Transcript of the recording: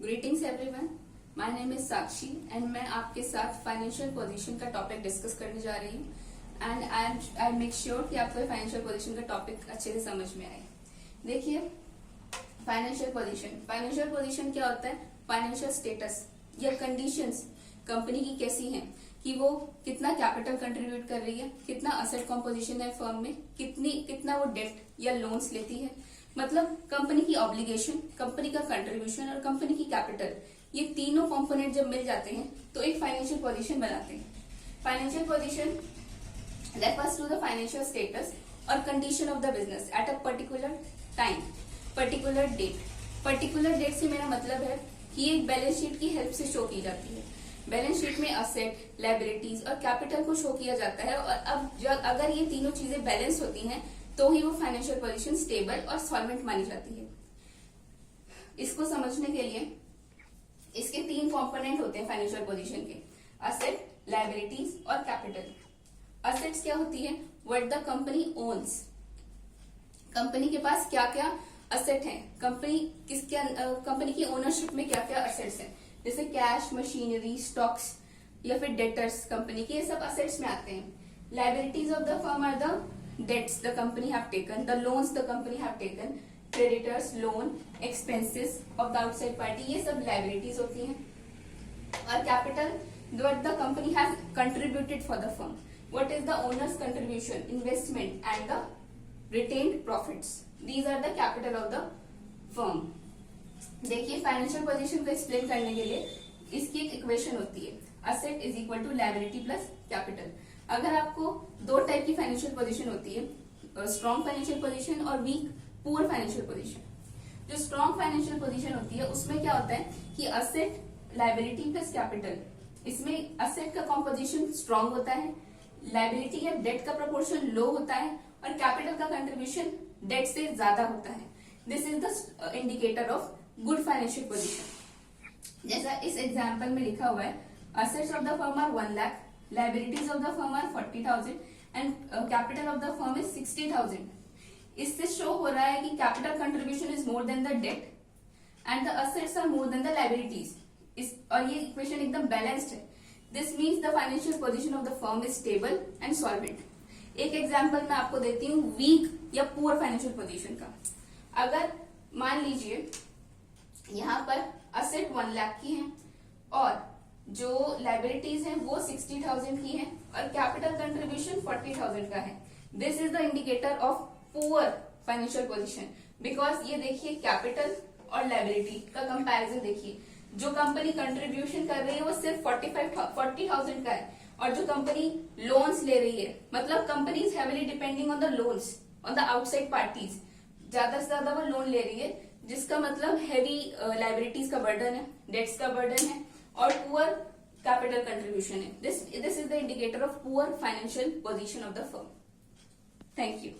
Greetings everyone, my name is Sakshi and मैं आपके साथ फाइनेंशियल पोजीशन का टॉपिक डिस्कस करने जा रही हूँ एंड आई मेक श्योर कि आपको फाइनेंशियल पोजीशन का टॉपिक अच्छे से समझ में आए। देखिए, फाइनेंशियल पोजीशन क्या होता है? फाइनेंशियल स्टेटस या कंडीशंस कंपनी की कैसी हैं, कि वो कितना कैपिटल कंट्रीब्यूट कर रही है, कितना असेट कॉम्पोजिशन है फर्म में, कितना वो डेट या लोन्स लेती है, मतलब कंपनी की ऑब्लिगेशन, कंपनी का कंट्रीब्यूशन और कंपनी की कैपिटल, ये तीनों कंपोनेंट जब मिल जाते हैं तो एक फाइनेंशियल पोजीशन बनाते हैं। Financial position refers to the financial status और condition of the business at a particular time, particular date. Particular date से मेरा मतलब है कि एक बैलेंस शीट की हेल्प से शो की जाती है। बैलेंस शीट में असेट, लायबिलिटीज और कैपिटल को शो किया जाता है और अब अगर ये तीनों चीजें बैलेंस होती हैं तो ही वो फाइनेंशियल पोजीशन स्टेबल और सॉल्वेंट मानी जाती है। इसको समझने के लिए इसके तीन कंपोनेंट होते हैं फाइनेंशियल पोजीशन के: असेट, लायबिलिटीज और कैपिटल। असेट्स क्या होती है? What the company ons. Company के पास क्या क्या असेट हैं, कंपनी की ओनरशिप में क्या क्या असेट्स हैं, जैसे कैश, मशीनरी, स्टॉक्स या फिर डेटर्स कंपनी के, ये सब असेट्स में आते हैं। Liabilities of the firm are the debts the company have taken, the loans the company have taken, creditors, loan, expenses of the outside party, ये सब liabilities होती हैं। और capital, what the company has contributed for the firm, what is the owner's contribution, investment and the retained profits, these are the capital of the firm। देखिए, financial position को explain करने के लिए इसकी एक इक्वेशन होती है, asset is equal to liability plus capital. अगर आपको दो टाइप की फाइनेंशियल पोजीशन होती है, स्ट्रॉन्ग फाइनेंशियल पोजीशन और वीक पुअर फाइनेंशियल पोजीशन। जो स्ट्रॉन्ग फाइनेंशियल पोजीशन होती है उसमें क्या होता है कि असेट, लायबिलिटी प्लस कैपिटल, इसमें असेट का कॉम्पोजिशन स्ट्रॉन्ग होता है, लायबिलिटी या डेट का प्रोपोर्शन लो होता है और कैपिटल का कंट्रीब्यूशन डेट से ज्यादा होता है। This is the indicator of good financial position. जैसा इस एग्जाम्पल में लिखा हुआ है, assets of the firm are 1 lakh, liabilities of the firm are 40,000 and capital of the firm is 60,000। इससे शो हो रहा है कि capital contribution is more than the debt and the assets are more than the liabilities। और ये equation एकदम balanced है। This means the financial position of the firm is stable and solvent। एक एग्जाम्पल मैं आपको देती हूँ वीक या पुअर फाइनेंशियल पोजीशन का। अगर मान लीजिए यहाँ पर असेट 1 लाख की है और जो लायबिलिटीज हैं वो 60,000 की हैं और कैपिटल कंट्रीब्यूशन 40,000 का है। This is the indicator of poor financial position, because ये देखिए कैपिटल और लायबिलिटी का कंपैरिजन देखिए, जो कंपनी कंट्रीब्यूशन कर रही है वो सिर्फ 40,000 का है और जो कंपनी लोन्स ले रही है, मतलब company is heavily depending on the loans on the outside parties, ज्यादा से ज्यादा वो लोन ले रही है, जिसका मतलब हैवी लायबिलिटीज का बर्डन है, डेट्स का बर्डन है और पुअर कैपिटल कंट्रीब्यूशन है। This is the indicator of poor financial position of the firm. Thank you.